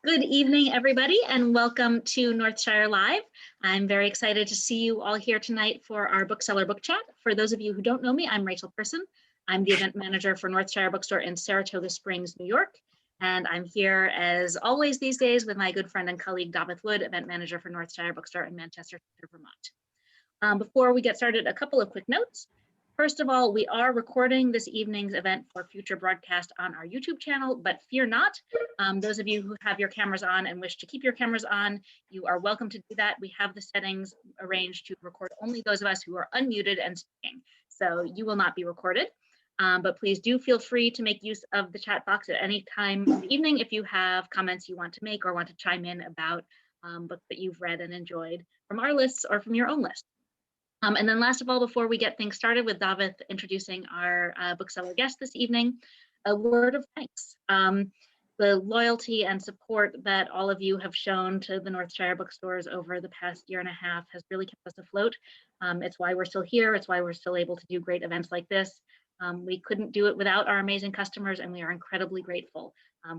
Good evening, everybody, and welcome to Northshire Live. I'm very excited to see you all here tonight for our Bookseller Book Chat. For those of you who don't know me, I'm Rachel Person. I'm the event manager for Northshire Bookstore in Saratoga Springs, New York. And I'm here, as always these days, with my good friend and colleague, David Wood, event manager for Northshire Bookstore in Manchester, Vermont. Before we get started, a couple of quick notes. First of all, we are recording this evening's event for future broadcast on our YouTube channel, but fear not. Those of you who have your cameras on and wish to keep your cameras on, you are welcome to do that. We have the settings arranged to record only those of us who are unmuted and speaking. So you will not be recorded, but please do feel free to make use of the chat box at any time in the evening if you have comments you want to make or want to chime in about books that you've read and enjoyed from our lists or from your own list. And then last of all, before we get things started with David introducing our bookseller guest this evening, a word of thanks. The loyalty and support that all of you have shown to the Northshire bookstores over the past year and a half has really kept us afloat. It's why we're still here. It's why we're still able to do great events like this. We couldn't do it without our amazing customers, and we are incredibly grateful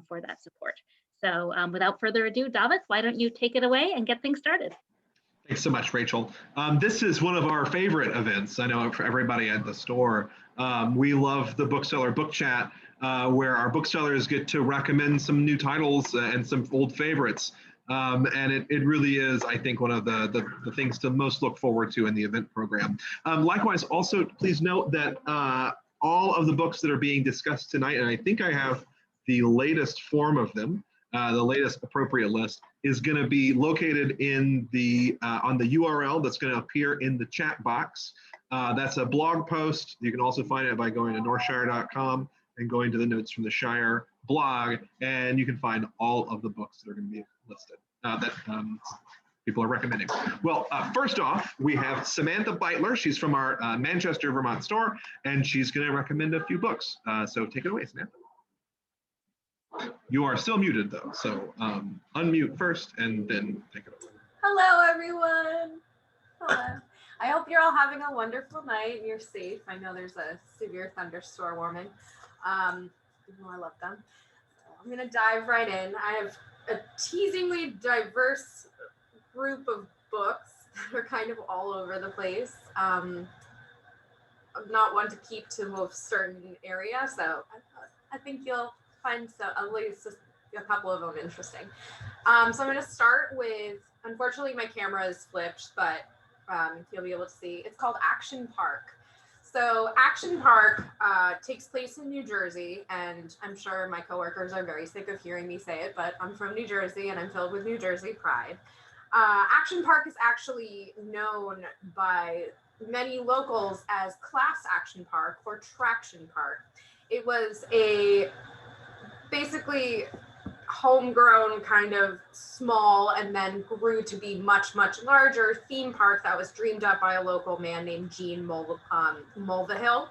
for that support. So without further ado, David, why don't you take it away and get things started? Thanks so much, Rachel. This is one of our favorite events. I know for everybody at the store. We love the Bookseller Book Chat, where our booksellers get to recommend some new titles and some old favorites. And it really is, I think, one of the things to most look forward to in the event program. Likewise, also, please note that all of the books that are being discussed tonight, and I think I have the latest form of them, the latest appropriate list, is going to be located in the on the URL that's going to appear in the chat box. That's a blog post. You can also find it by going to northshire.com and going to the Notes from the Shire blog, and you can find all of the books that are going to be listed that people are recommending. Well, first off, we have Samantha Beitler. She's from our Manchester, Vermont store, and she's going to recommend a few books. So take it away, Samantha. You are still muted though, so unmute first and then take it over. Hello everyone. Hello. I hope you're all having a wonderful night and you're safe. I know there's a severe thunderstorm warning. Even though I love them. So I'm gonna dive right in. I have a teasingly diverse group of books that are kind of all over the place. I'm not one to keep to a certain area, so I think you'll find at least a couple of them interesting. So I'm going to start with, unfortunately my camera is flipped, but you'll be able to see. It's called Action Park. So Action Park takes place in New Jersey, and I'm sure my coworkers are very sick of hearing me say it, but I'm from New Jersey and I'm filled with New Jersey pride. Action Park is actually known by many locals as Class Action Park or Traction Park. It was a basically homegrown, kind of small, and then grew to be much, much larger theme park that was dreamed up by a local man named Gene Mulvihill.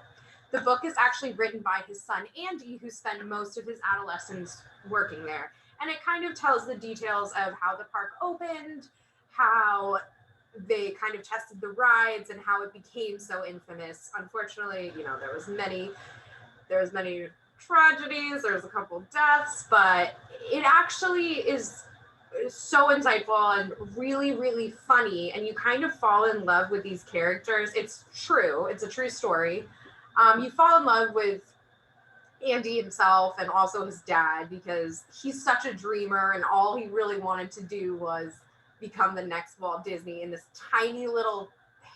The book is actually written by his son, Andy, who spent most of his adolescence working there. And it kind of tells the details of how the park opened, how they kind of tested the rides, and how it became so infamous. Unfortunately, you know, there was many tragedies, there's a couple deaths, but it actually is so insightful and really, really funny, and you kind of fall in love with these characters. It's a true story. You fall in love with Andy himself and also his dad, because he's such a dreamer and all he really wanted to do was become the next Walt Disney in this tiny little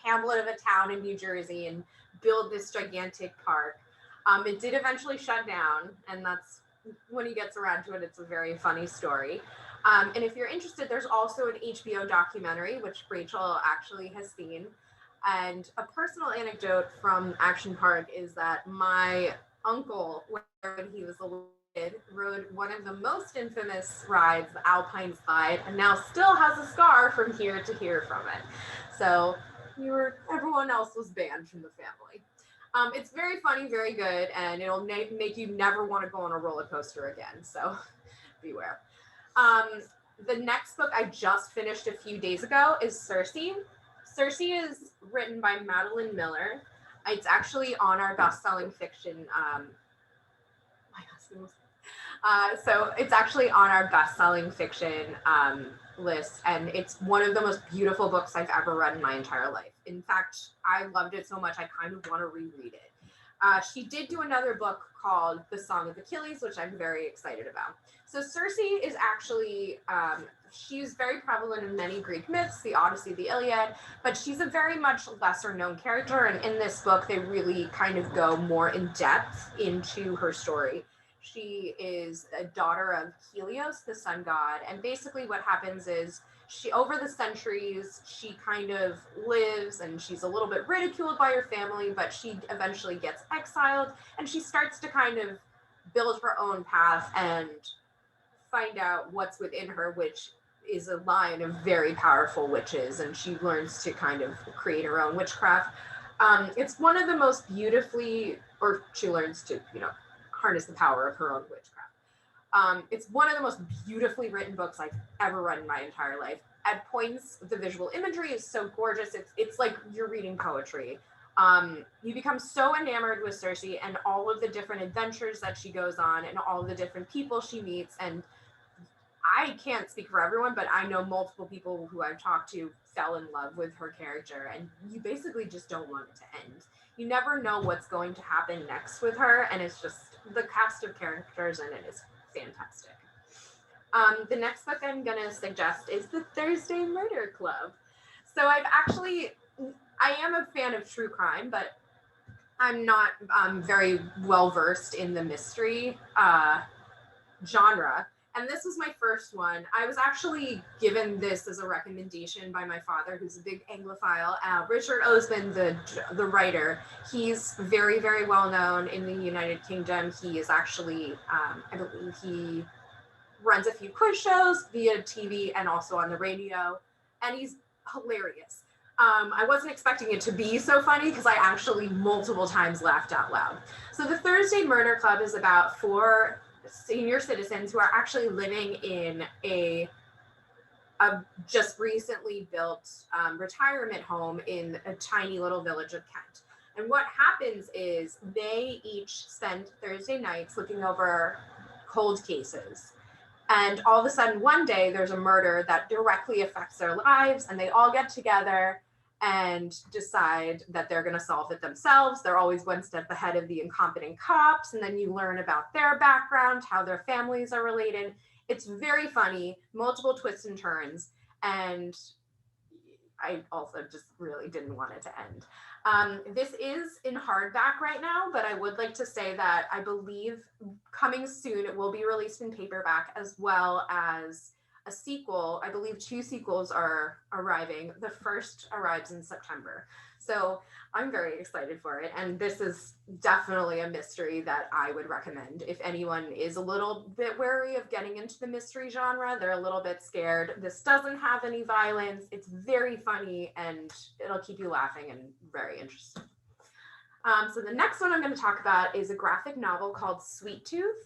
hamlet of a town in New Jersey and build this gigantic park. It did eventually shut down, and that's when he gets around to it. It's a very funny story. And if you're interested, there's also an HBO documentary, which Rachel actually has seen. And a personal anecdote from Action Park is that my uncle, when he was a little kid, rode one of the most infamous rides, the Alpine Slide, and now still has a scar from here to here from it. So everyone else was banned from the family. It's very funny, very good, and it'll make you never want to go on a roller coaster again, so beware. The next book I just finished a few days ago is Circe. Circe is written by Madeline Miller. It's actually on our best-selling fiction. My husband was So it's actually on our best-selling fiction list, and it's one of the most beautiful books I've ever read in my entire life. In fact, I loved it so much I kind of want to reread it. She did do another book called The Song of Achilles, which I'm very excited about. So Circe is actually, she's very prevalent in many Greek myths, the Odyssey, the Iliad, but she's a very much lesser known character. And in this book, they really kind of go more in depth into her story. She is a daughter of Helios, the sun god. And basically what happens is she, over the centuries, she kind of lives and she's a little bit ridiculed by her family, but she eventually gets exiled and she starts to kind of build her own path and find out what's within her, which is a line of very powerful witches. And she learns to kind of create her own witchcraft. It's one of the most beautifully, or she learns to, harness the power of her own witchcraft. It's one of the most beautifully written books I've ever read in my entire life. At points, the visual imagery is so gorgeous. It's like you're reading poetry. You become so enamored with Circe and all of the different adventures that she goes on and all the different people she meets. And I can't speak for everyone, but I know multiple people who I've talked to fell in love with her character, and you basically just don't want it to end. You never know what's going to happen next with her, and it's just, the cast of characters in it is fantastic. The next book I'm going to suggest is The Thursday Murder Club. So I am a fan of true crime, but I'm not very well versed in the mystery genre. And this was my first one. I was actually given this as a recommendation by my father, who's a big Anglophile. Richard Osman, the writer, he's very, very well known in the United Kingdom. He is actually, I believe he runs a few quiz shows via TV and also on the radio. And he's hilarious. I wasn't expecting it to be so funny because I actually multiple times laughed out loud. So the Thursday Murder Club is about 4 senior citizens who are actually living in a just recently built retirement home in a tiny little village of Kent. And what happens is they each spend Thursday nights looking over cold cases. And all of a sudden one day there's a murder that directly affects their lives, and they all get together and decide that they're going to solve it themselves. They're always one step ahead of the incompetent cops. And then you learn about their background, how their families are related. It's very funny, multiple twists and turns. And I also just really didn't want it to end. This is in hardback right now, but I would like to say that I believe coming soon, it will be released in paperback as well as a sequel. I believe 2 sequels are arriving. The first arrives in September. So I'm very excited for it. And this is definitely a mystery that I would recommend. If anyone is a little bit wary of getting into the mystery genre, they're a little bit scared. This doesn't have any violence. It's very funny and it'll keep you laughing and very interesting. So the next one I'm going to talk about is a graphic novel called Sweet Tooth.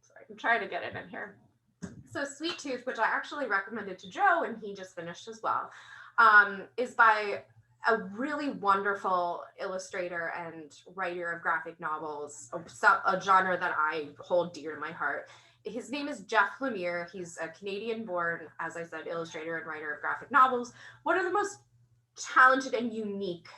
Sorry, I'm trying to get it in here. So Sweet Tooth, which I actually recommended to Joe and he just finished as well, is by a really wonderful illustrator and writer of graphic novels, a genre that I hold dear to my heart. His name is Jeff Lemire. He's a Canadian-born, as I said, illustrator and writer of graphic novels. One of the most talented and unique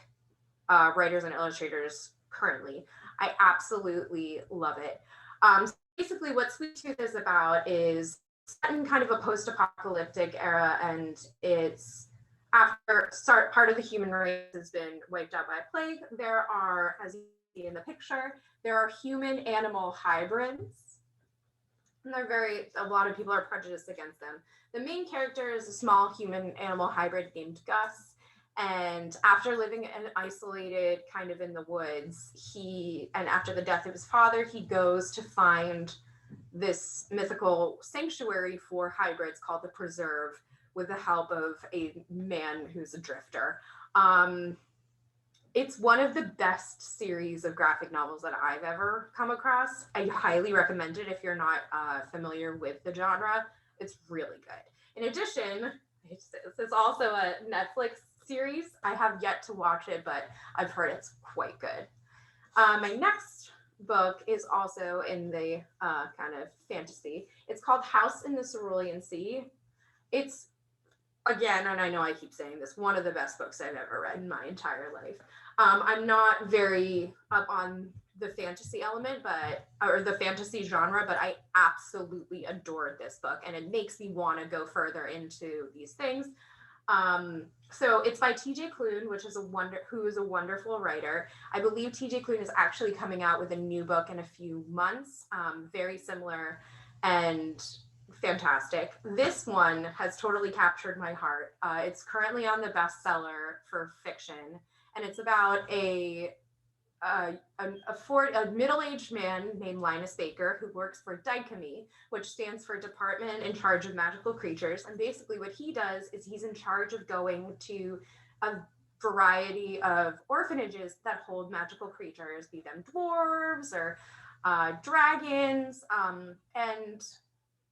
writers and illustrators currently. I absolutely love it. So basically what Sweet Tooth is about is set in kind of a post-apocalyptic era, and it's after part of the human race has been wiped out by a plague. There are, as you see in the picture, there are human-animal hybrids. And a lot of people are prejudiced against them. The main character is a small human-animal hybrid named Gus. And after living and isolated kind of in the woods, and after the death of his father, he goes to find this mythical sanctuary for hybrids called the Preserve, with the help of a man who's a drifter. It's one of the best series of graphic novels that I've ever come across. I highly recommend it if you're not familiar with the genre. It's really good. In addition, it's also a Netflix series. I have yet to watch it, but I've heard it's quite good. My next book is also in the kind of fantasy. It's called House in the Cerulean Sea. It's, again, and I know I keep saying this, one of the best books I've ever read in my entire life. I'm not very up on the fantasy element, or the fantasy genre, but I absolutely adored this book, and it makes me want to go further into these things. So it's by TJ Klune, who is a wonderful writer. I believe TJ Klune is actually coming out with a new book in a few months, very similar and fantastic. This one has totally captured my heart. It's currently on the bestseller for fiction, and it's about a middle-aged man named Linus Baker who works for DICOME, which stands for Department in Charge of Magical Creatures. And basically what he does is he's in charge of going to a variety of orphanages that hold magical creatures, be them dwarves or dragons. And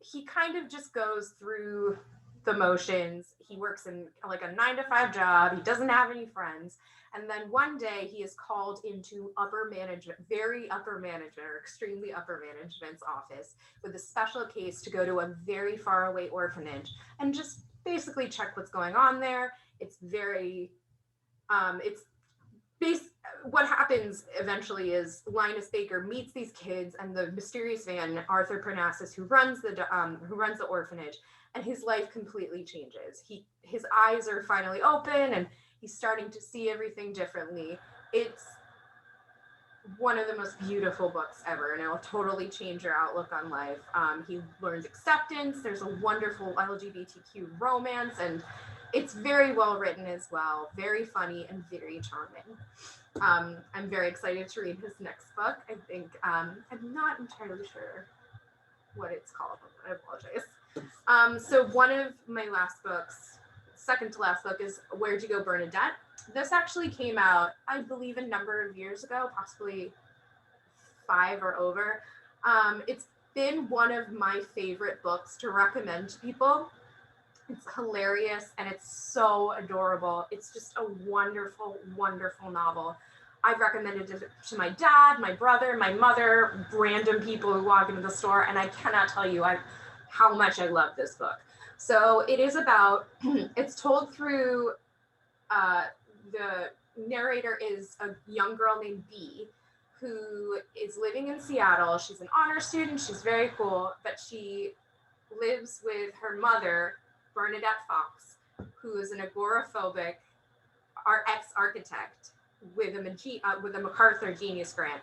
he kind of just goes through the motions. He works in like a 9-to-5 job. He doesn't have any friends. And then one day he is called into extremely upper management's office with a special case to go to a very far away orphanage and just basically check what's going on there. It's very, what happens eventually is Linus Baker meets these kids and the mysterious man, Arthur Parnassus, who runs the orphanage, and his life completely changes. His eyes are finally open and he's starting to see everything differently. It's one of the most beautiful books ever, and it'll totally change your outlook on life. He learns acceptance. There's a wonderful LGBTQ romance, and it's very well written as well, very funny and very charming. I'm very excited to read his next book. I think, I'm not entirely sure what it's called. I apologize. So one of my last books, second to last book, is Where Did You Go Bernadette? This actually came out, I believe, a number of years ago, possibly 5 or over. It's been one of my favorite books to recommend to people. It's hilarious and it's so adorable. It's just a wonderful, wonderful novel. I've recommended it to my dad, my brother, my mother, random people who walk into the store, and I cannot tell you how much I love this book. So it is about, it's told through, the narrator is a young girl named Bee, who is living in Seattle. She's an honor student, she's very cool, but she lives with her mother, Bernadette Fox, who is an agoraphobic ex-architect with a MacArthur Genius Grant.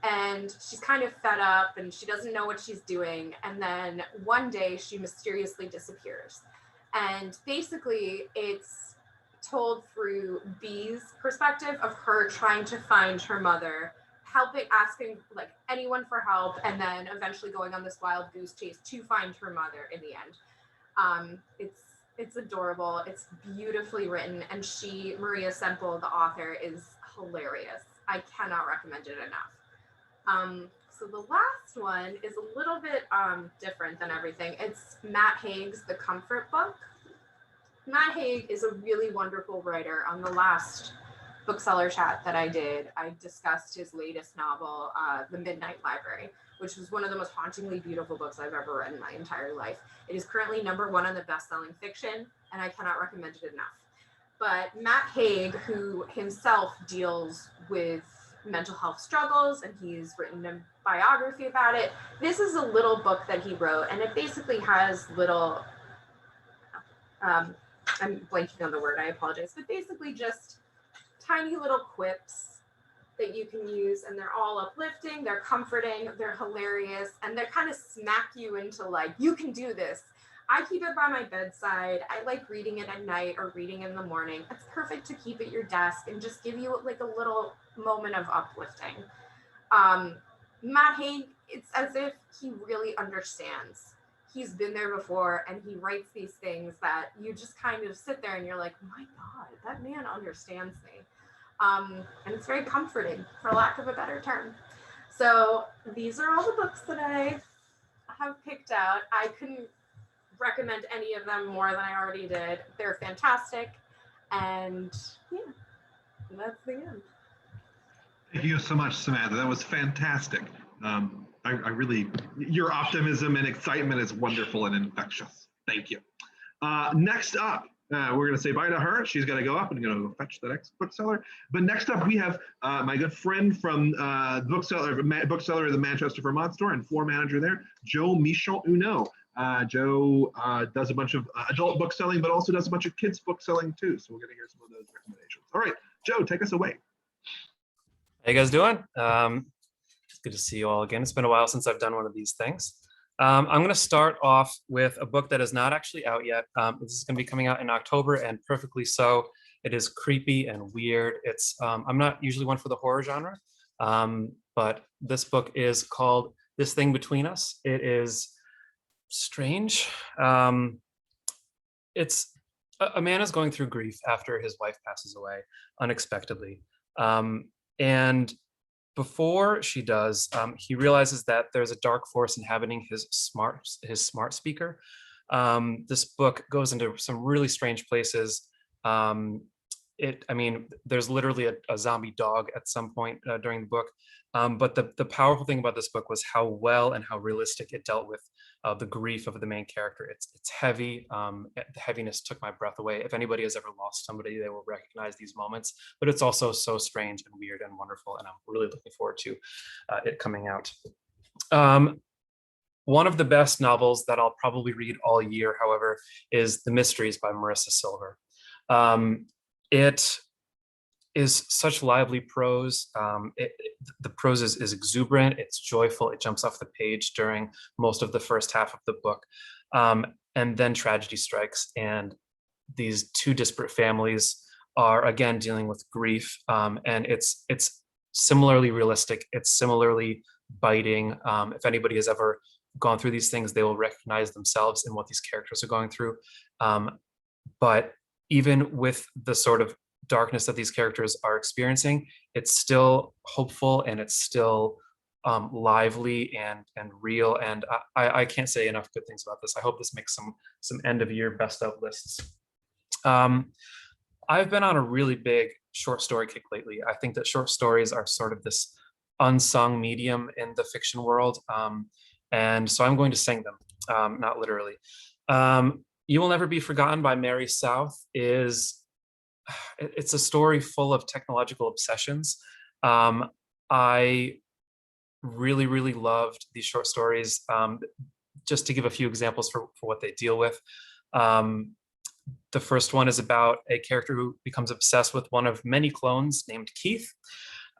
And she's kind of fed up and she doesn't know what she's doing. And then one day she mysteriously disappears. And basically it's told through Bee's perspective of her trying to find her mother, asking like anyone for help, and then eventually going on this wild goose chase to find her mother in the end. It's adorable. It's beautifully written, and Maria Semple, the author, is hilarious. I cannot recommend it enough. So the last one is a little bit different than everything. It's Matt Haig's The Comfort Book. Matt Haig is a really wonderful writer. On the last bookseller chat that I did, I discussed his latest novel, The Midnight Library, which was one of the most hauntingly beautiful books I've ever read in my entire life. It is currently #1 on the best-selling fiction, and I cannot recommend it enough. But Matt Haig, who himself deals with mental health struggles, and he's written a biography about it. This is a little book that he wrote, and it basically has little, I'm blanking on the word, I apologize, but basically just tiny little quips that you can use, and they're all uplifting, they're comforting, they're hilarious, and they kind of smack you into like, you can do this. I keep it by my bedside. I like reading it at night or reading in the morning. It's perfect to keep at your desk and just give you like a little moment of uplifting. Matt Haig, it's as if he really understands. He's been there before, and he writes these things that you just kind of sit there and you're like, my God, that man understands me. And it's very comforting, for lack of a better term. So these are all the books that I have picked out. I couldn't recommend any of them more than I already did. They're fantastic. And yeah, that's the end. Thank you so much, Samantha. That was fantastic. I really, your optimism and excitement is wonderful and infectious. Thank you. Next up, we're going to say bye to her. She's going to go up and going to go fetch the next bookseller. But next up, we have my good friend from bookseller of the Manchester, Vermont store and floor manager there, Joe Michel Uno. Joe does a bunch of adult book selling, but also does a bunch of kids book selling too. So we're going to hear some of those recommendations. All right, Joe, take us away. How you guys doing? It's good to see you all again. It's been a while since I've done one of these things. I'm going to start off with a book that is not actually out yet. This is going to be coming out in October, and perfectly so. It is creepy and weird. It's I'm not usually one for the horror genre, but this book is called This Thing Between Us. It is strange. It's a man is going through grief after his wife passes away unexpectedly. And before she does, he realizes that there's a dark force inhabiting his smart speaker. This book goes into some really strange places. I mean, there's literally a zombie dog at some point during the book. But the powerful thing about this book was how well and how realistic it dealt with the grief of the main character. It's heavy. The heaviness took my breath away. If anybody has ever lost somebody, they will recognize these moments. But it's also so strange and weird and wonderful, and I'm really looking forward to it coming out. One of the best novels that I'll probably read all year, however, is The Mysteries by Marissa Silver. It is such lively prose. The prose is exuberant, it's joyful, it jumps off the page during most of the first half of the book. And then tragedy strikes, and these two disparate families are again dealing with grief. And it's similarly realistic, it's similarly biting. If anybody has ever gone through these things, they will recognize themselves in what these characters are going through. But even with the sort of darkness that these characters are experiencing, it's still hopeful, and it's still lively and real. And I can't say enough good things about this. I hope this makes some end of year best of lists. I've been on a really big short story kick lately. I think that short stories are sort of this unsung medium in the fiction world. And so I'm going to sing them, not literally. You Will Never Be Forgotten by Mary South it's a story full of technological obsessions. I really, really loved these short stories. Just to give a few examples for what they deal with. The first one is about a character who becomes obsessed with one of many clones named Keith.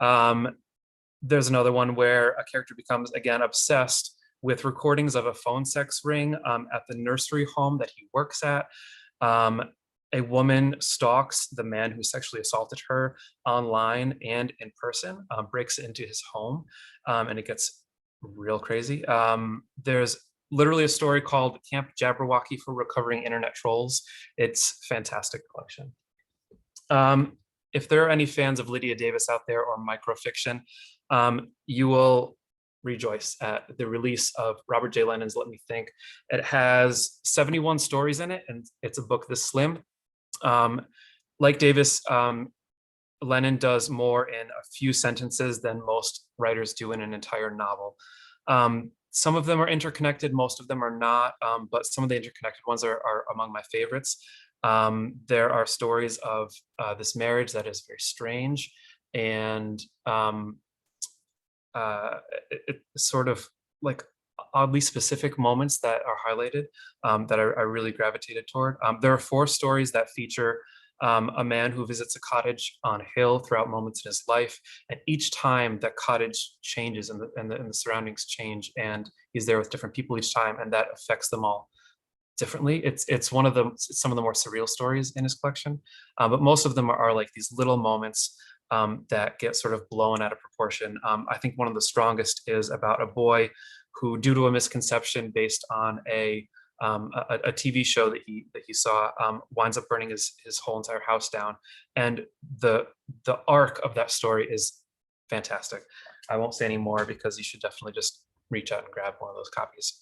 There's another one where a character becomes, again, obsessed with recordings of a phone sex ring at the nursery home that he works at. A woman stalks the man who sexually assaulted her online and in person, breaks into his home, and it gets real crazy. There's literally a story called Camp Jabberwocky for Recovering Internet Trolls. It's a fantastic collection. If there are any fans of Lydia Davis out there or microfiction, you will rejoice at the release of Robert J. Lennon's Let Me Think. It has 71 stories in it, and it's a book this slim. Like Davis, Lennon does more in a few sentences than most writers do in an entire novel. Some of them are interconnected, most of them are not, but some of the interconnected ones are among my favorites. There are stories of this marriage that is very strange, and it's sort of like oddly specific moments that are highlighted that I really gravitated toward. There are 4 stories that feature a man who visits a cottage on a hill throughout moments in his life, and each time that cottage changes and the surroundings change, and he's there with different people each time, and that affects them all differently. It's some of the more surreal stories in his collection, but most of them are like these little moments that get sort of blown out of proportion. I think one of the strongest is about a boy who, due to a misconception based on a TV show that he saw, winds up burning his whole entire house down. And the arc of that story is fantastic. I won't say any more because you should definitely just reach out and grab one of those copies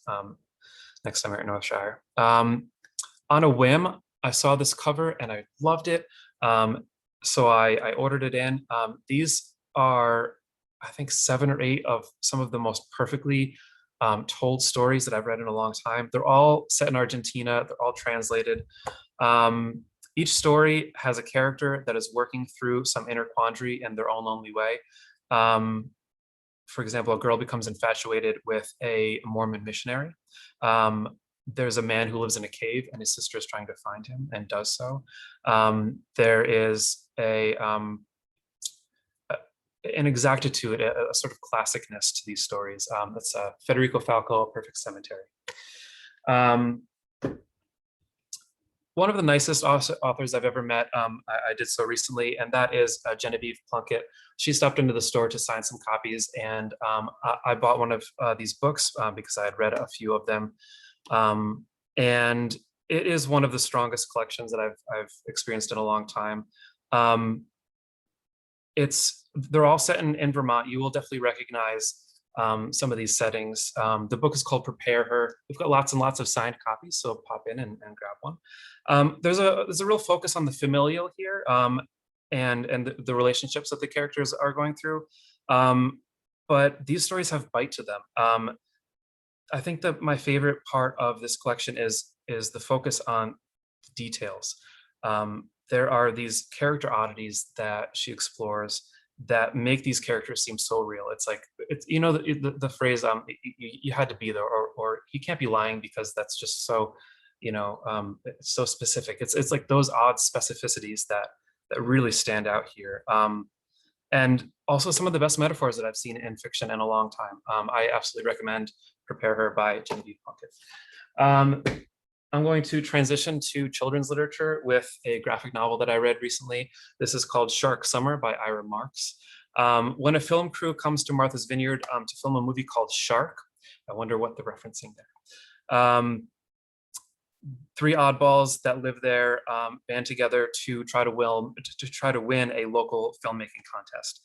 next time you're at Northshire. On a whim, I saw this cover and I loved it. So I ordered it in. These are, I think, 7 or 8 of some of the most perfectly told stories that I've read in a long time. They're all set in Argentina. They're all translated. Each story has a character that is working through some inner quandary in their own lonely way. For example, a girl becomes infatuated with a Mormon missionary. There's a man who lives in a cave and his sister is trying to find him and does so. There is an exactitude, a sort of classicness to these stories. That's Federico Falco, A Perfect Cemetery. One of the nicest authors I've ever met, I did so recently, and that is Genevieve Plunkett. She stopped into the store to sign some copies, and I bought one of these books because I had read a few of them. And it is one of the strongest collections that I've experienced in a long time. They're all set in Vermont. You will definitely recognize some of these settings. The book is called Prepare Her. We've got lots and lots of signed copies, so pop in and grab one. There's a real focus on the familial here and the relationships that the characters are going through. But these stories have bite to them. I think that my favorite part of this collection is the focus on details. There are these character oddities that she explores that make these characters seem so real. It's like, you know, the phrase, you had to be there, or you can't be lying, because that's just so, you know, it's so specific. It's like those odd specificities that really stand out here. And also some of the best metaphors that I've seen in fiction in a long time. I absolutely recommend Prepare Her by Genevieve Plunkett. I'm going to transition to children's literature with a graphic novel that I read recently. This is called Shark Summer by Ira Marks. When a film crew comes to Martha's Vineyard to film a movie called Shark, I wonder what they're referencing there. 3 oddballs that live there band together to try to win a local filmmaking contest.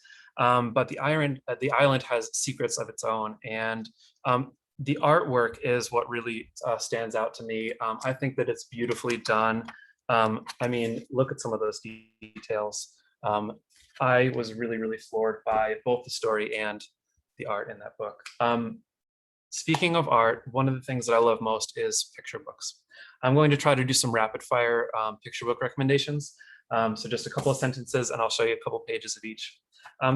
But the island has secrets of its own, and the artwork is what really stands out to me. I think that it's beautifully done. I mean, look at some of those details. I was really, really floored by both the story and the art in that book. Speaking of art, one of the things that I love most is picture books. I'm going to try to do some rapid fire picture book recommendations. So just a couple of sentences and I'll show you a couple pages of each.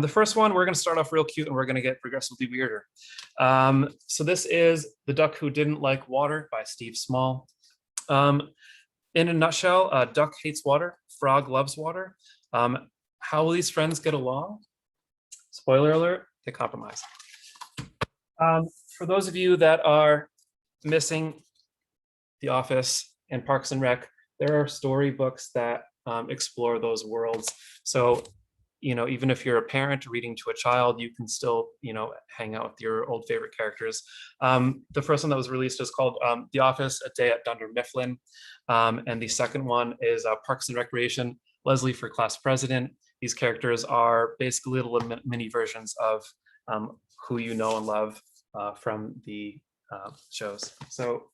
The first one, we're going to start off real cute and we're going to get progressively weirder. So this is The Duck Who Didn't Like Water by Steve Small. In a nutshell, duck hates water, frog loves water. How will these friends get along? Spoiler alert, they compromise. For those of you that are missing The Office and Parks and Rec, there are storybooks that explore those worlds. So, you know, even if you're a parent reading to a child, you can still, you know, hang out with your old favorite characters. The first one that was released is called The Office, A Day at Dunder Mifflin. And the second one is Parks and Recreation, Leslie for Class President. These characters are basically little mini versions of who you know and love from the shows. So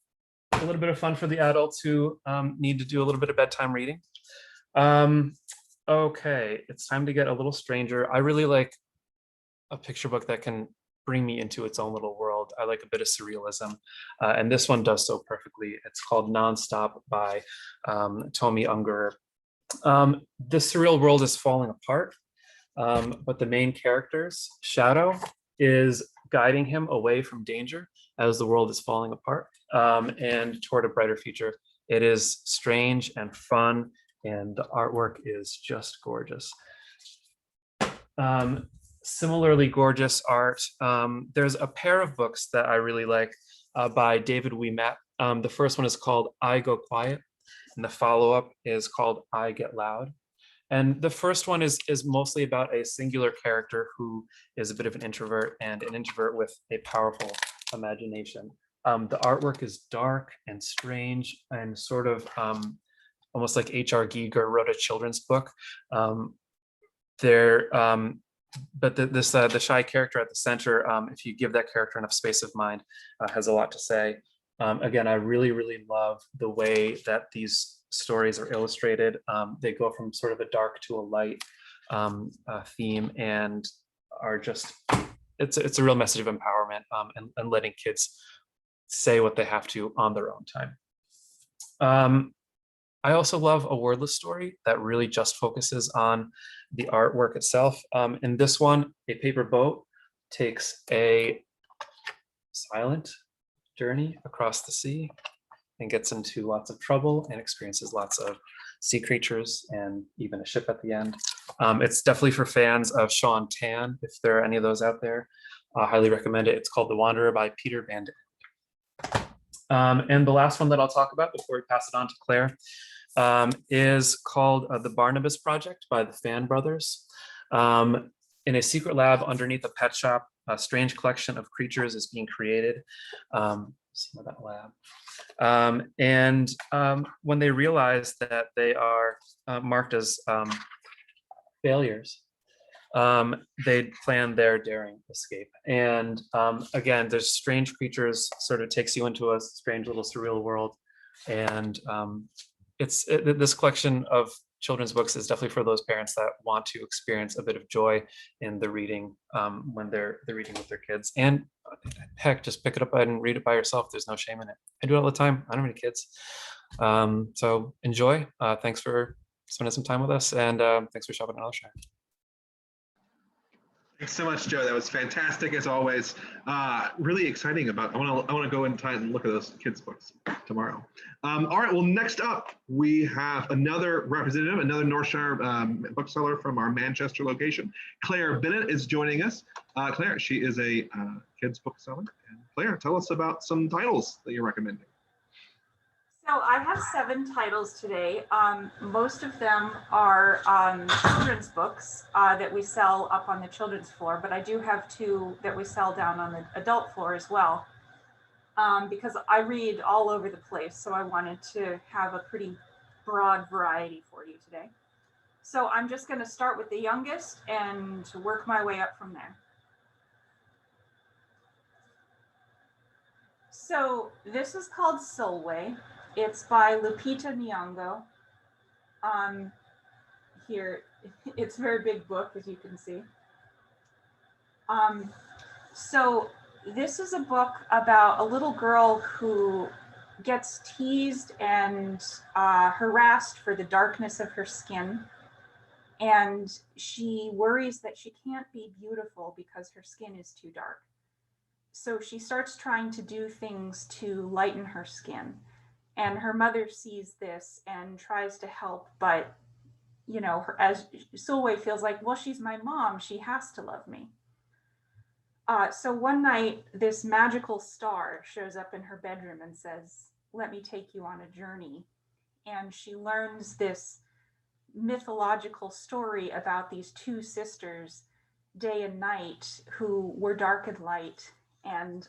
a little bit of fun for the adults who need to do a little bit of bedtime reading. Okay, it's time to get a little stranger. I really like a picture book that can bring me into its own little world. I like a bit of surrealism, and this one does so perfectly. It's called NonStop by Tomi Ungerer. The surreal world is falling apart, but the main character's shadow is guiding him away from danger as the world is falling apart and toward a brighter future. It is strange and fun, and the artwork is just gorgeous. Similarly gorgeous art. There's a pair of books that I really like by David Ouimet. The first one is called I Go Quiet, and the follow-up is called I Get Loud. And the first one is mostly about a singular character who is a bit of an introvert, and an introvert with a powerful imagination. The artwork is dark and strange and sort of almost like H.R. Giger wrote a children's book. But the shy character at the center, if you give that character enough space of mind, has a lot to say. Again, I really, really love the way that these stories are illustrated. They go from sort of a dark to a light theme, and are just, it's a real message of empowerment, and letting kids say what they have to on their own time. I also love a wordless story that really just focuses on the artwork itself. In this one, a paper boat takes a silent journey across the sea and gets into lots of trouble and experiences lots of sea creatures and even a ship at the end. It's definitely for fans of Sean Tan, if there are any of those out there. I highly recommend it. It's called The Wanderer by Peter Van Dijk. And the last one that I'll talk about before we pass it on to Claire is called The Barnabas Project by the Fan Brothers. In a secret lab underneath a pet shop, a strange collection of creatures is being created. Some of that lab. When they realize that they are marked as failures, they plan their daring escape. And again, there's strange creatures, sort of takes you into a strange little surreal world. And this collection of children's books is definitely for those parents that want to experience a bit of joy in the reading when they're reading with their kids. And heck, just pick it up and read it by yourself. There's no shame in it. I do it all the time. I don't have any kids. So enjoy. Thanks for spending some time with us, and thanks for shopping at Elshire. Thanks so much, Joe. That was fantastic as always. Really exciting about. I want to go inside and look at those kids' books tomorrow. All right. Well, next up we have another representative, another Northshire bookseller from our Manchester location. Claire Bennett is joining us. Claire, she is a kids bookseller. And Claire, tell us about some titles that you're recommending. So I have 7 titles today. Most of them are children's books that we sell up on the children's floor, but I do have 2 that we sell down on the adult floor as well, because I read all over the place. So I wanted to have a pretty broad variety for you today. So I'm just going to start with the youngest and work my way up from there. So this is called Sillway. It's by Lupita Nyong'o. Here, it's a very big book, as you can see. So this is a book about a little girl who gets teased and harassed for the darkness of her skin. And she worries that she can't be beautiful because her skin is too dark. So she starts trying to do things to lighten her skin. And her mother sees this and tries to help, but, you know, as Sillway feels like, well, she's my mom, she has to love me. So one night, this magical star shows up in her bedroom and says, let me take you on a journey. And she learns this mythological story about these 2 sisters, day and night, who were dark and light. And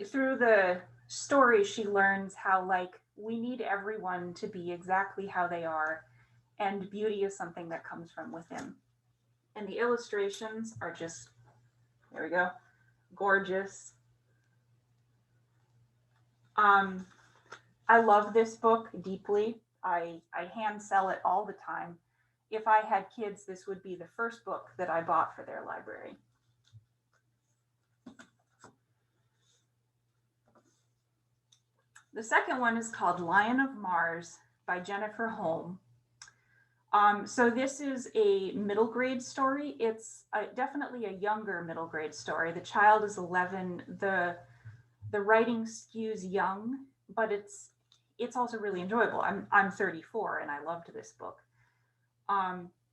through the story, she learns how, like, we need everyone to be exactly how they are, and beauty is something that comes from within. And the illustrations are just, there we go, gorgeous. I love this book deeply. I hand sell it all the time. If I had kids, this would be the first book that I bought for their library. The second one is called Lion of Mars by Jennifer Holm. So this is a middle grade story. It's definitely a younger middle grade story. The child is 11. The writing skews young, but it's also really enjoyable. I'm 34 and I loved this book.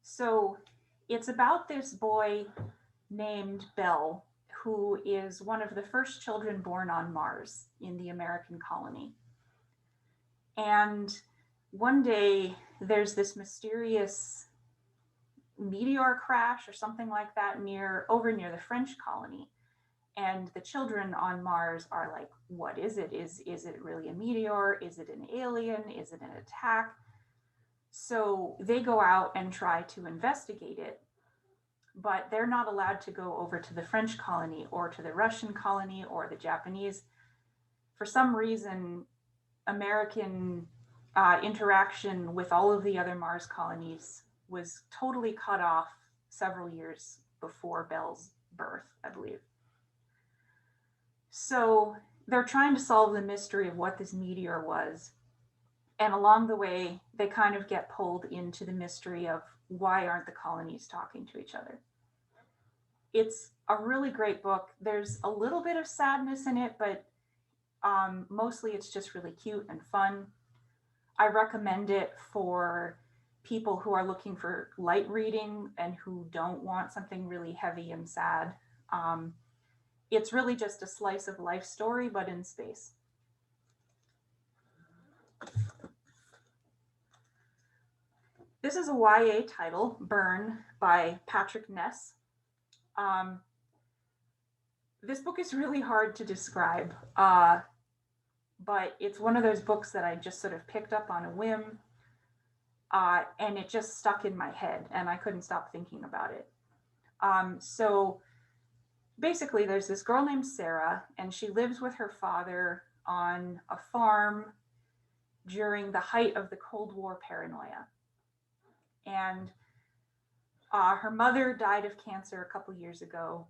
So it's about this boy named Bell, who is one of the first children born on Mars in the American colony. And one day there's this mysterious meteor crash or something like that over near the French colony. And the children on Mars are like, what is it? Is it really a meteor? Is it an alien? Is it an attack? So they go out and try to investigate it, but they're not allowed to go over to the French colony or to the Russian colony or the Japanese. For some reason, American interaction with all of the other Mars colonies was totally cut off several years before Belle's birth, I believe. So they're trying to solve the mystery of what this meteor was. And along the way, they kind of get pulled into the mystery of why aren't the colonies talking to each other? It's a really great book. There's a little bit of sadness in it, but mostly it's just really cute and fun. I recommend it for people who are looking for light reading and who don't want something really heavy and sad. It's really just a slice of life story, but in space. This is a YA title, Burn, by Patrick Ness. This book is really hard to describe, but it's one of those books that I just sort of picked up on a whim, and it just stuck in my head, and I couldn't stop thinking about it. So basically, there's this girl named Sarah, and she lives with her father on a farm during the height of the Cold War paranoia. And her mother died of cancer a couple years ago,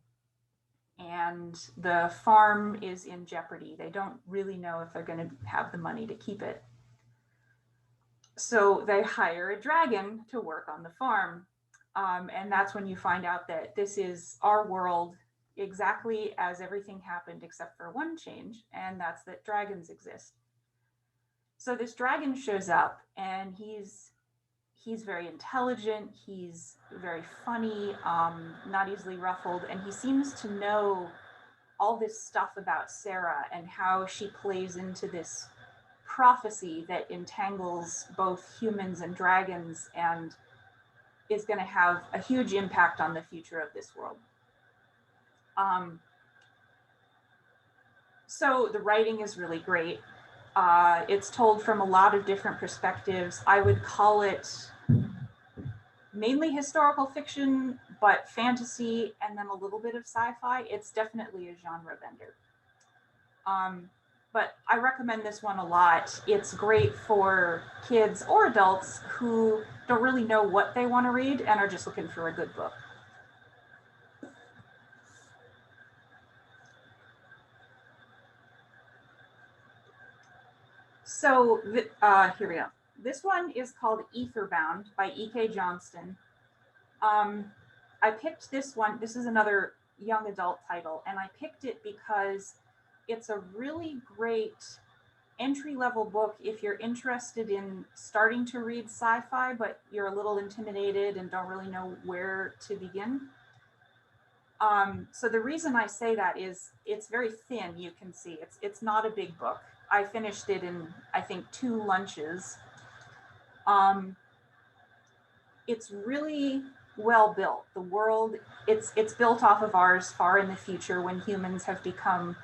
and the farm is in jeopardy. They don't really know if they're going to have the money to keep it. So they hire a dragon to work on the farm. And that's when you find out that this is our world exactly as everything happened except for one change, and that's that dragons exist. So this dragon shows up, and he's very intelligent, he's very funny, not easily ruffled, and he seems to know all this stuff about Sarah and how she plays into this prophecy that entangles both humans and dragons and is going to have a huge impact on the future of this world. So the writing is really great. It's told from a lot of different perspectives. I would call it mainly historical fiction, but fantasy, and then a little bit of sci-fi. It's definitely a genre bender. But I recommend this one a lot. It's great for kids or adults who don't really know what they want to read and are just looking for a good book. So here we go. This one is called Etherbound by E.K. Johnston. I picked this one. This is another young adult title, and I picked it because it's a really great entry-level book if you're interested in starting to read sci-fi, but you're a little intimidated and don't really know where to begin. So the reason I say that is it's very thin, you can see. It's not a big book. I finished it in, I think, 2 lunches. It's really well built. The world, it's built off of ours far in the future when humans have become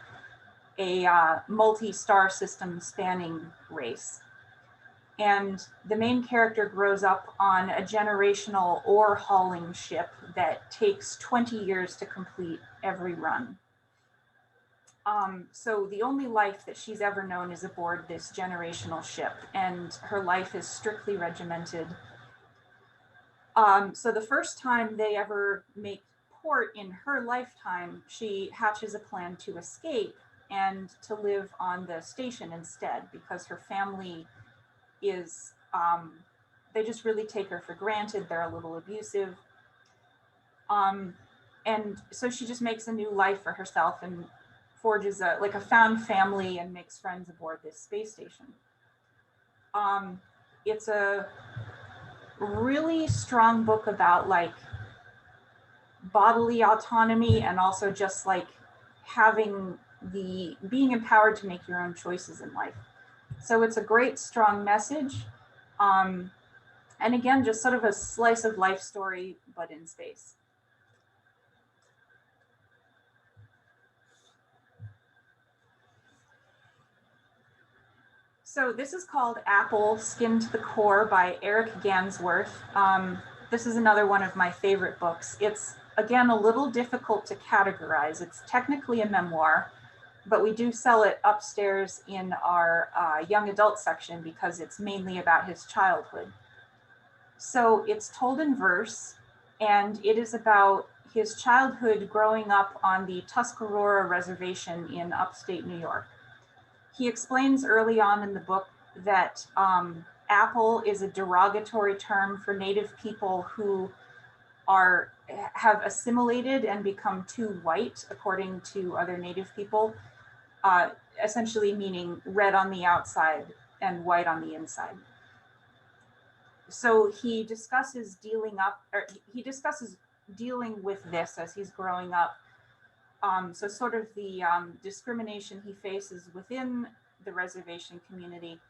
a multi-star system spanning race. And the main character grows up on a generational ore hauling ship that takes 20 years to complete every run. So the only life that she's ever known is aboard this generational ship, and her life is strictly regimented. So the first time they ever make port in her lifetime, she hatches a plan to escape and to live on the station instead, because her family is, they just really take her for granted. They're a little abusive. And so she just makes a new life for herself and forges a found family and makes friends aboard this space station. It's a really strong book about like bodily autonomy and also just like being empowered to make your own choices in life. So it's a great, strong message. And again, just sort of a slice of life story, but in space. So this is called Apple, Skin to the Core by Eric Gansworth. This is another one of my favorite books. It's, again, a little difficult to categorize. It's technically a memoir, but we do sell it upstairs in our young adult section because it's mainly about his childhood. So it's told in verse, And it is about his childhood growing up on the Tuscarora Reservation in upstate New York. He explains early on in the book that apple is a derogatory term for Native people who have assimilated and become too white, according to other Native people, essentially meaning red on the outside and white on the inside. So he discusses dealing with this as he's growing up. So sort of the discrimination he faces within the reservation community,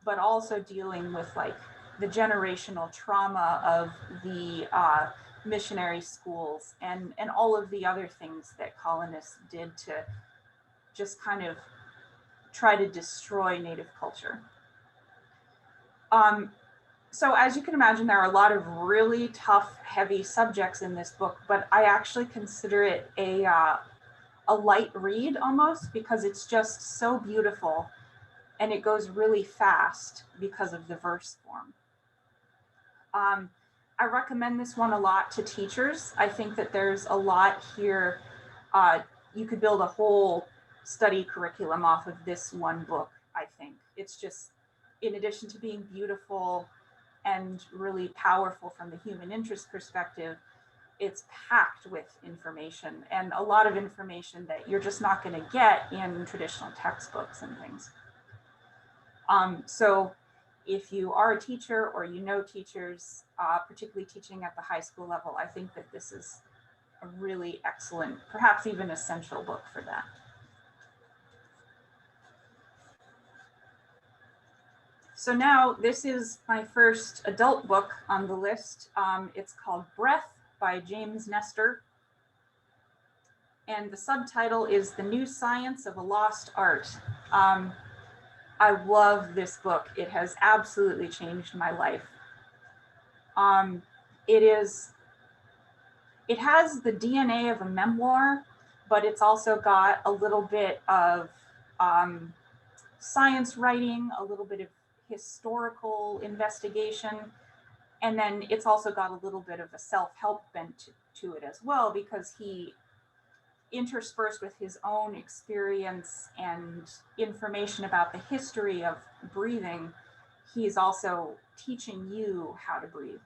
but also dealing with like the generational trauma of the missionary schools and all of the other things that colonists did to just kind of try to destroy Native culture. So as you can imagine, there are a lot of really tough, heavy subjects in this book, but I actually consider it a light read almost, because it's just so beautiful and it goes really fast because of the verse form. I recommend this one a lot to teachers. I think that there's a lot here. You could build a whole study curriculum off of this one book, I think. It's just, in addition to being beautiful and really powerful from the human interest perspective, it's packed with information, and a lot of information that you're just not going to get in traditional textbooks and things. So if you are a teacher or you know teachers, particularly teaching at the high school level, I think that this is a really excellent, perhaps even essential book for that. So now this is my first adult book on the list. It's called Breath by James Nestor. And the subtitle is The New Science of a Lost Art. I love this book. It has absolutely changed my life. It has the DNA of a memoir, but it's also got a little bit of science writing, a little bit of historical investigation, and then it's also got a little bit of a self-help bent to it as well, because he interspersed with his own experience and information about the history of breathing, he's also teaching you how to breathe.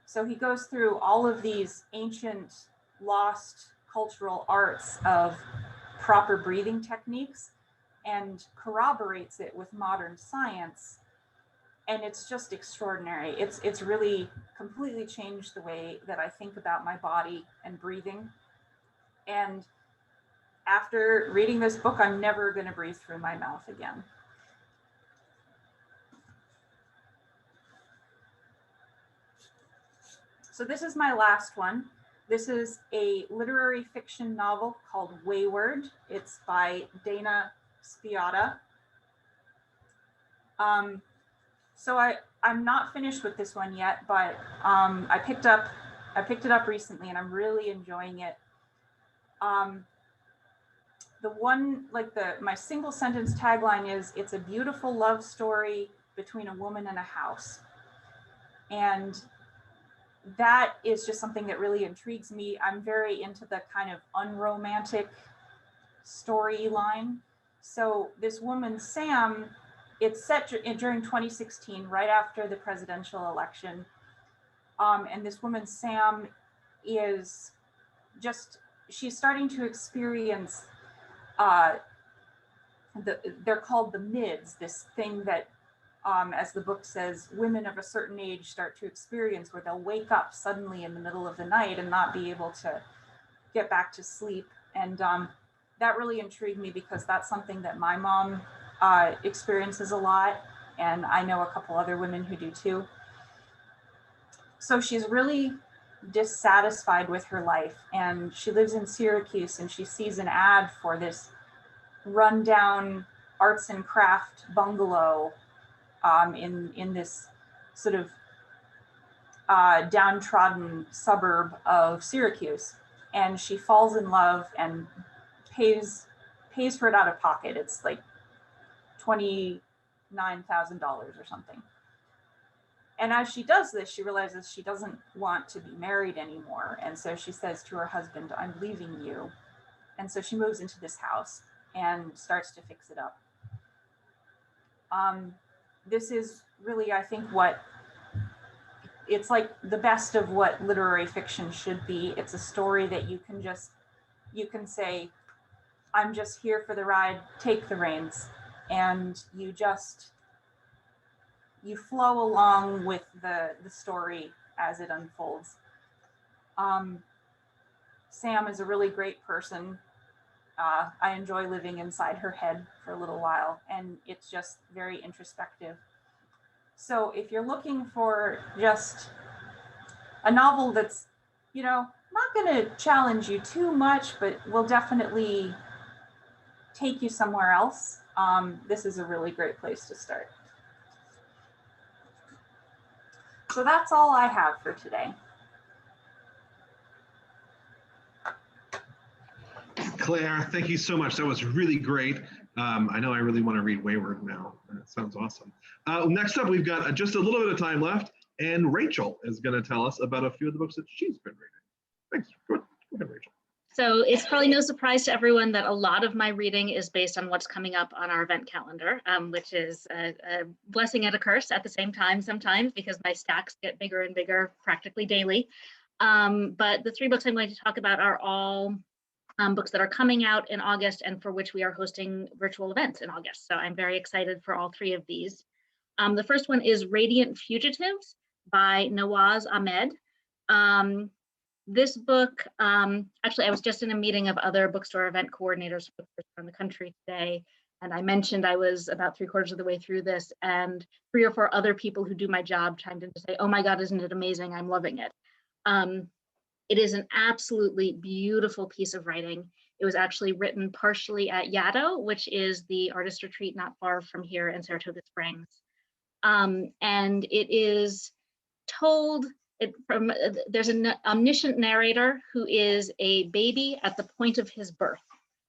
So he goes through all of these ancient, lost cultural arts of proper breathing techniques and corroborates it with modern science. And it's just extraordinary. It's really completely changed the way that I think about my body and breathing. And after reading this book, I'm never going to breathe through my mouth again. So this is my last one. This is a literary fiction novel called Wayward. It's by Dana Spiotta. So I'm not finished with this one yet, but I picked it up recently and I'm really enjoying it. My single sentence tagline is, it's a beautiful love story between a woman and a house. And that is just something that really intrigues me. I'm very into the kind of unromantic storyline. So this woman, Sam, it's set during 2016, right after the presidential election. And this woman, Sam, is just, she's starting to experience, they're called the mids, this thing that, as the book says, women of a certain age start to experience, where they'll wake up suddenly in the middle of the night and not be able to get back to sleep. And that really intrigued me, because that's something that my mom experiences a lot, and I know a couple other women who do too. So she's really dissatisfied with her life, and she lives in Syracuse, and she sees an ad for this rundown arts and craft bungalow in this sort of downtrodden suburb of Syracuse, and she falls in love and pays for it out of pocket. It's like $29,000 or something. And as she does this, she realizes she doesn't want to be married anymore. And so she says to her husband, I'm leaving you. And so she moves into this house and starts to fix it up. This is really, I think, it's like the best of what literary fiction should be. It's a story that you can say, I'm just here for the ride, take the reins. And you flow along with the story as it unfolds. Sam is a really great person. I enjoy living inside her head for a little while, and it's just very introspective. So if you're looking for just a novel that's, not going to challenge you too much, but will definitely take you somewhere else, this is a really great place to start. So that's all I have for today. Claire, thank you so much. That was really great. I know I really want to read Wayward now. That sounds awesome. Next up, we've got just a little bit of time left, and Rachel is going to tell us about a few of the books that she's been reading. Thanks. Go ahead, Rachel. So it's probably no surprise to everyone that a lot of my reading is based on what's coming up on our event calendar, which is a blessing and a curse at the same time sometimes, because my stacks get bigger and bigger practically daily. But the 3 books I'm going to talk about are all books that are coming out in August and for which we are hosting virtual events in August. So I'm very excited for all 3 of these. The first one is Radiant Fugitives by Nawaz Ahmed. This book, actually, I was just in a meeting of other bookstore event coordinators around the country today, and I mentioned I was about 3/4 of the way through this, and 3 or 4 other people who do my job chimed in to say, oh my God, isn't it amazing? I'm loving it. It is an absolutely beautiful piece of writing. It was actually written partially at Yaddo, which is the artist retreat not far from here in Saratoga Springs. And it is told, there's an omniscient narrator who is a baby at the point of his birth.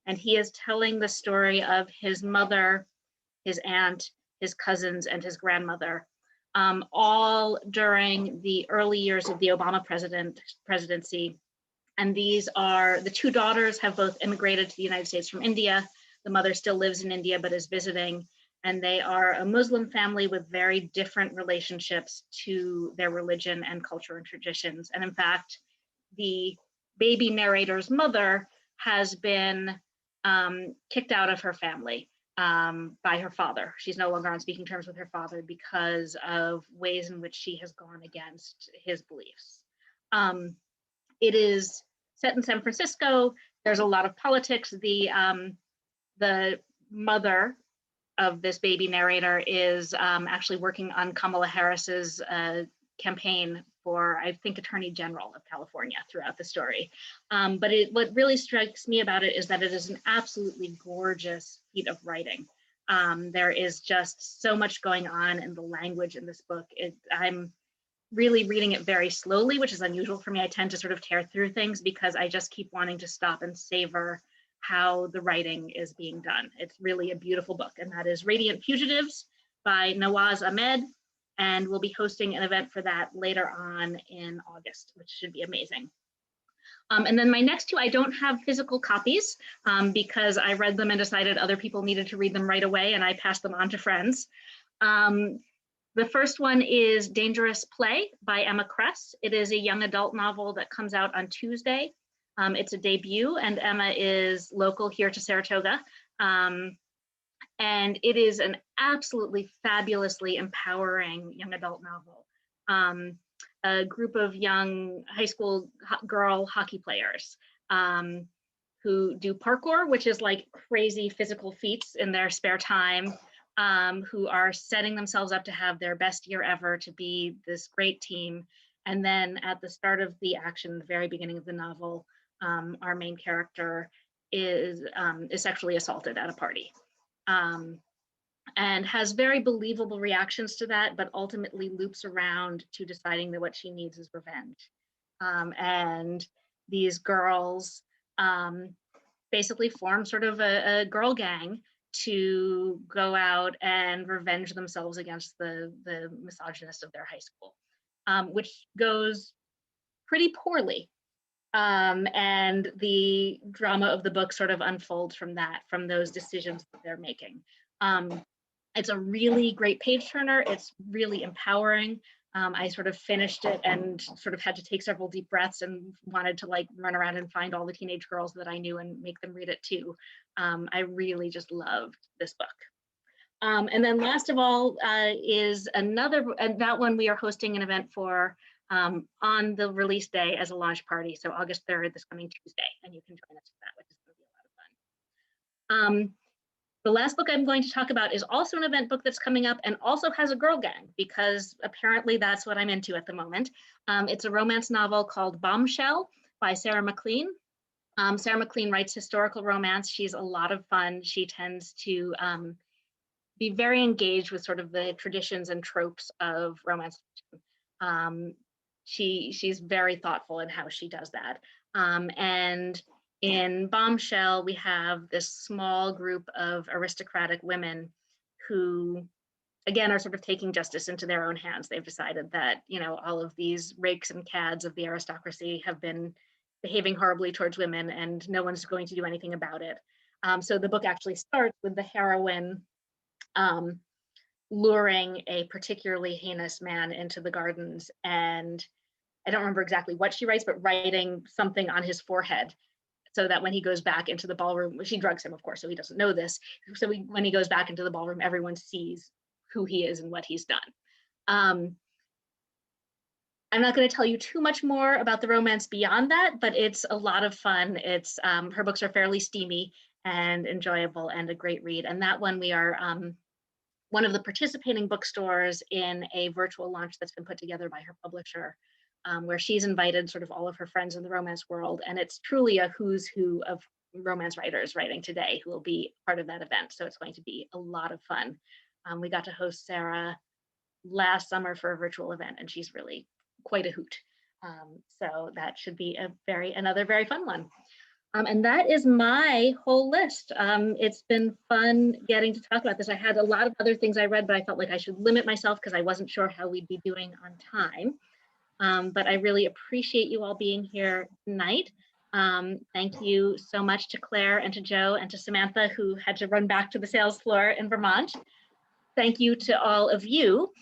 And he is telling the story of his mother, his aunt, his cousins, and his grandmother, all during the early years of the Obama presidency. And these are, the 2 daughters have both immigrated to the United States from India. The mother still lives in India, but is visiting. And they are a Muslim family with very different relationships to their religion and culture and traditions. And in fact, the baby narrator's mother has been kicked out of her family by her father. She's no longer on speaking terms with her father because of ways in which she has gone against his beliefs. It is set in San Francisco. There's a lot of politics. The mother of this baby narrator is actually working on Kamala Harris's campaign for, I think, Attorney General of California throughout the story. But what really strikes me about it is that it is an absolutely gorgeous feat of writing. There is just so much going on in the language in this book. I'm really reading it very slowly, which is unusual for me. I tend to sort of tear through things because I just keep wanting to stop and savor how the writing is being done. It's really a beautiful book, and that is Radiant Fugitives by Nawaz Ahmed, and we'll be hosting an event for that later on in August, which should be amazing. And then my next 2, I don't have physical copies because I read them and decided other people needed to read them right away, and I passed them on to friends. The first one is Dangerous Play by Emma Kress. It is a young adult novel that comes out on Tuesday. It's a debut, and Emma is local here to Saratoga. And it is an absolutely fabulously empowering young adult novel. A group of young high school girl hockey players who do parkour, which is like crazy physical feats in their spare time, who are setting themselves up to have their best year ever, to be this great team. And then at the start of the action, the very beginning of the novel, our main character is sexually assaulted at a party. And has very believable reactions to that, but ultimately loops around to deciding that what she needs is revenge. And these girls basically form sort of a girl gang to go out and revenge themselves against the misogynist of their high school, which goes pretty poorly. And the drama of the book sort of unfolds from that, from those decisions that they're making. It's a really great page turner. It's really empowering. I sort of finished it and sort of had to take several deep breaths and wanted to like run around and find all the teenage girls that I knew and make them read it too. I really just loved this book. And then last of all is another, and that one we are hosting an event for on the release day as a launch party. So August 3rd, this coming Tuesday, and you can join us for that, which is going to be a lot of fun. The last book I'm going to talk about is also an event book that's coming up and also has a girl gang, because apparently that's what I'm into at the moment. It's a romance novel called Bombshell by Sarah MacLean. Sarah MacLean writes historical romance. She's a lot of fun. She tends to be very engaged with sort of the traditions and tropes of romance. She's very thoughtful in how she does that. And in Bombshell, we have this small group of aristocratic women who, again, are sort of taking justice into their own hands. They've decided that, you know, all of these rakes and cads of the aristocracy have been behaving horribly towards women and no one's going to do anything about it. So the book actually starts with the heroine luring a particularly heinous man into the gardens, and I don't remember exactly what she writes, but writing something on his forehead so that when he goes back into the ballroom, she drugs him, of course, so he doesn't know this. So when he goes back into the ballroom, everyone sees who he is and what he's done. I'm not going to tell you too much more about the romance beyond that, but it's a lot of fun. It's her books are fairly steamy and enjoyable and a great read. And that one we are one of the participating bookstores in a virtual launch that's been put together by her publisher, where she's invited sort of all of her friends in the romance world. And it's truly a who's who of romance writers writing today who will be part of that event. So it's going to be a lot of fun. We got to host Sarah last summer for a virtual event, and she's really quite a hoot. So that should be another very fun one. And that is my whole list. It's been fun getting to talk about this. I had a lot of other things I read, but I felt like I should limit myself because I wasn't sure how we'd be doing on time. But I really appreciate you all being here tonight. Thank you so much to Claire and to Joe and to Samantha, who had to run back to the sales floor in Vermont. Thank you to all of you.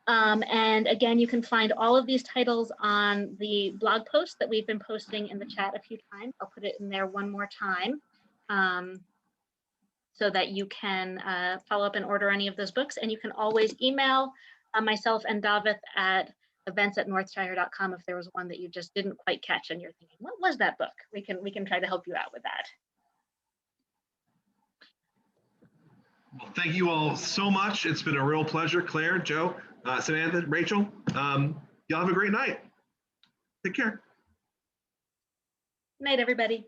And again, you can find all of these titles on the blog post that we've been posting in the chat a few times. I'll put it in there one more time so that you can follow up and order any of those books. And you can always email myself and Davith at events@northshire.com if there was one that you just didn't quite catch and you're thinking, what was that book? We can try to help you out with that. Well, thank you all so much. It's been a real pleasure. Claire, Joe, Samantha, Rachel, y'all have a great night. Take care. Good night, everybody.